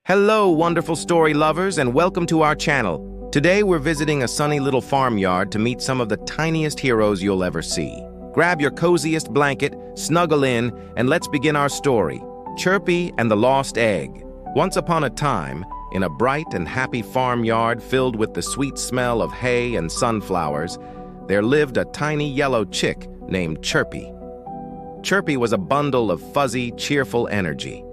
Hello, wonderful story lovers, and welcome to our channel. Today we're visiting a sunny little farmyard to meet some of the tiniest heroes you'll ever see. Grab your coziest blanket, snuggle in, and let's begin our story. Chirpy and the Lost Egg. Once upon a time, in a bright and happy farmyard filled with the sweet smell of hay and sunflowers, there lived a tiny yellow chick named Chirpy. Chirpy was a bundle of fuzzy, cheerful energy.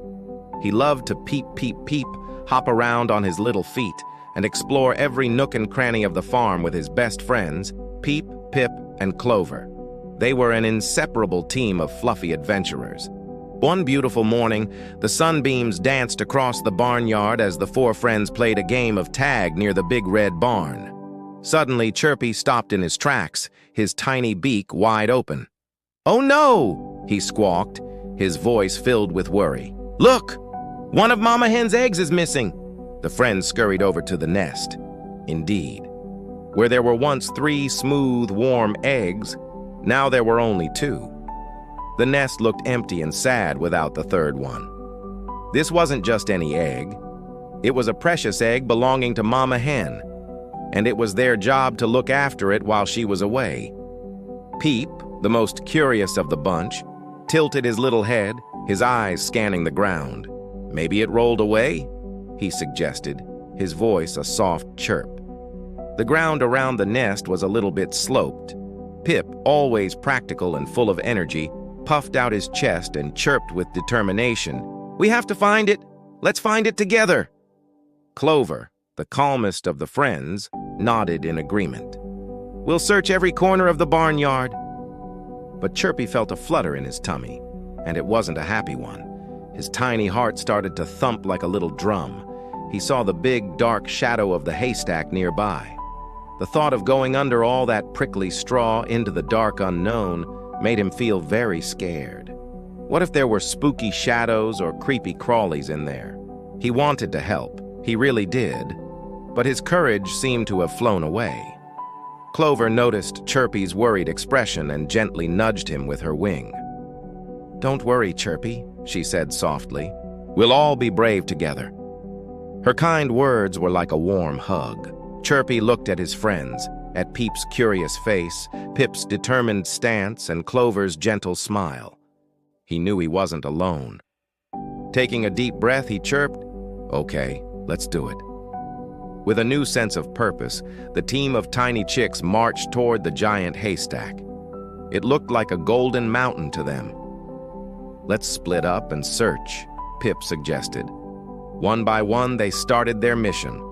He loved to peep, peep, peep, hop around on his little feet, and explore every nook and cranny of the farm with his best friends, Peep, Pip, and Clover. They were an inseparable team of fluffy adventurers. One beautiful morning, the sunbeams danced across the barnyard as the four friends played a game of tag near the big red barn. Suddenly, Chirpy stopped in his tracks, his tiny beak wide open. "Oh no!" he squawked, his voice filled with worry. "Look! One of Mama Hen's eggs is missing." The friends scurried over to the nest. Indeed, where there were once 3 smooth, warm eggs, now there were only 2. The nest looked empty and sad without the third one. This wasn't just any egg. It was a precious egg belonging to Mama Hen, and it was their job to look after it while she was away. Peep, the most curious of the bunch, tilted his little head, his eyes scanning the ground. "Maybe it rolled away," he suggested, his voice a soft chirp. The ground around the nest was a little bit sloped. Pip, always practical and full of energy, puffed out his chest and chirped with determination, "We have to find it! Let's find it together!" Clover, the calmest of the friends, nodded in agreement. "We'll search every corner of the barnyard." But Chirpy felt a flutter in his tummy, and it wasn't a happy one. His tiny heart started to thump like a little drum. He saw the big, dark shadow of the haystack nearby. The thought of going under all that prickly straw into the dark unknown made him feel very scared. What if there were spooky shadows or creepy crawlies in there? He wanted to help, he really did, but his courage seemed to have flown away. Clover noticed Chirpy's worried expression and gently nudged him with her wing. "Don't worry, Chirpy," she said softly. "We'll all be brave together." Her kind words were like a warm hug. Chirpy looked at his friends, at Peep's curious face, Pip's determined stance, and Clover's gentle smile. He knew he wasn't alone. Taking a deep breath, he chirped, "Okay, let's do it." With a new sense of purpose, the team of tiny chicks marched toward the giant haystack. It looked like a golden mountain to them. "Let's split up and search," Pip suggested. One by one, they started their mission.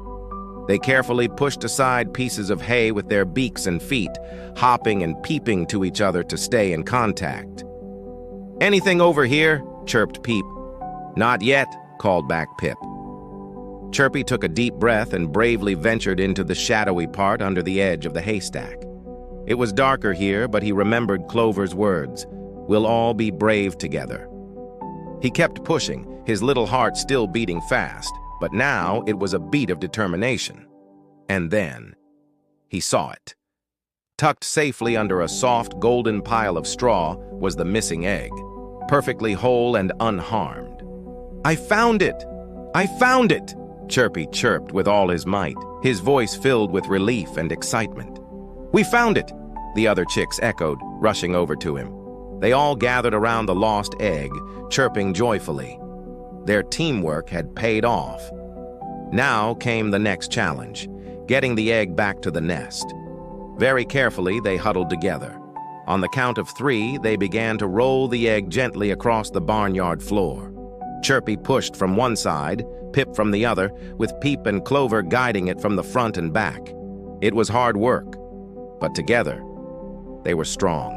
They carefully pushed aside pieces of hay with their beaks and feet, hopping and peeping to each other to stay in contact. "Anything over here?" chirped Peep. "Not yet," called back Pip. Chirpy took a deep breath and bravely ventured into the shadowy part under the edge of the haystack. It was darker here, but he remembered Clover's words, "We'll all be brave together." He kept pushing, his little heart still beating fast, but now it was a beat of determination. And then he saw it. Tucked safely under a soft, golden pile of straw was the missing egg, perfectly whole and unharmed. "I found it! I found it!" Chirpy chirped with all his might, his voice filled with relief and excitement. "We found it!" the other chicks echoed, rushing over to him. They all gathered around the lost egg, chirping joyfully. Their teamwork had paid off. Now came the next challenge, getting the egg back to the nest. Very carefully, they huddled together. On the count of 3, they began to roll the egg gently across the barnyard floor. Chirpy pushed from one side, Pip from the other, with Peep and Clover guiding it from the front and back. It was hard work, but together, they were strong.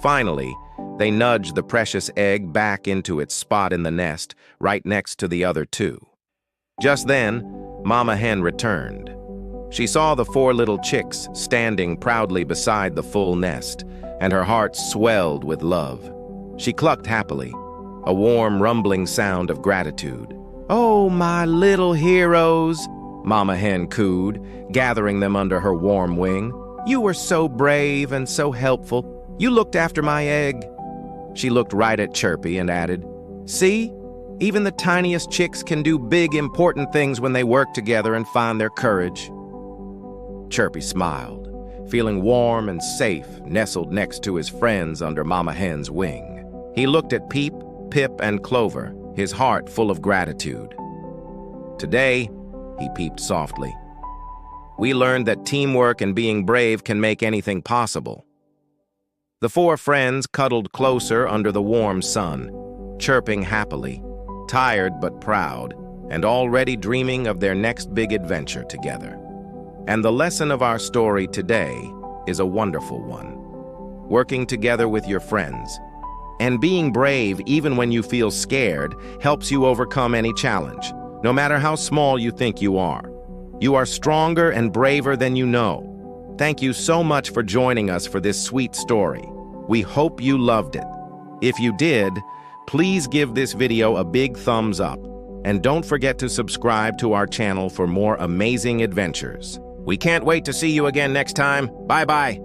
Finally, they nudged the precious egg back into its spot in the nest, right next to the other 2. Just then, Mama Hen returned. She saw the 4 little chicks standing proudly beside the full nest, and her heart swelled with love. She clucked happily, a warm, rumbling sound of gratitude. "Oh, my little heroes," Mama Hen cooed, gathering them under her warm wing. "You were so brave and so helpful. You looked after my egg." She looked right at Chirpy and added, "See? Even the tiniest chicks can do big, important things when they work together and find their courage. Chirpy smiled, feeling warm and safe, nestled next to his friends under Mama Hen's wing. He looked at Peep, Pip, and Clover, his heart full of gratitude. Today, he peeped softly, we learned that teamwork and being brave can make anything possible. The four friends cuddled closer under the warm sun, chirping happily, tired but proud, and already dreaming of their next big adventure together. And the lesson of our story today is a wonderful one. Working together with your friends and being brave even when you feel scared helps you overcome any challenge, no matter how small you think you are. You are stronger and braver than you know. Thank you so much for joining us for this sweet story. We hope you loved it. If you did, please give this video a big thumbs up. And don't forget to subscribe to our channel for more amazing adventures. We can't wait to see you again next time. Bye-bye.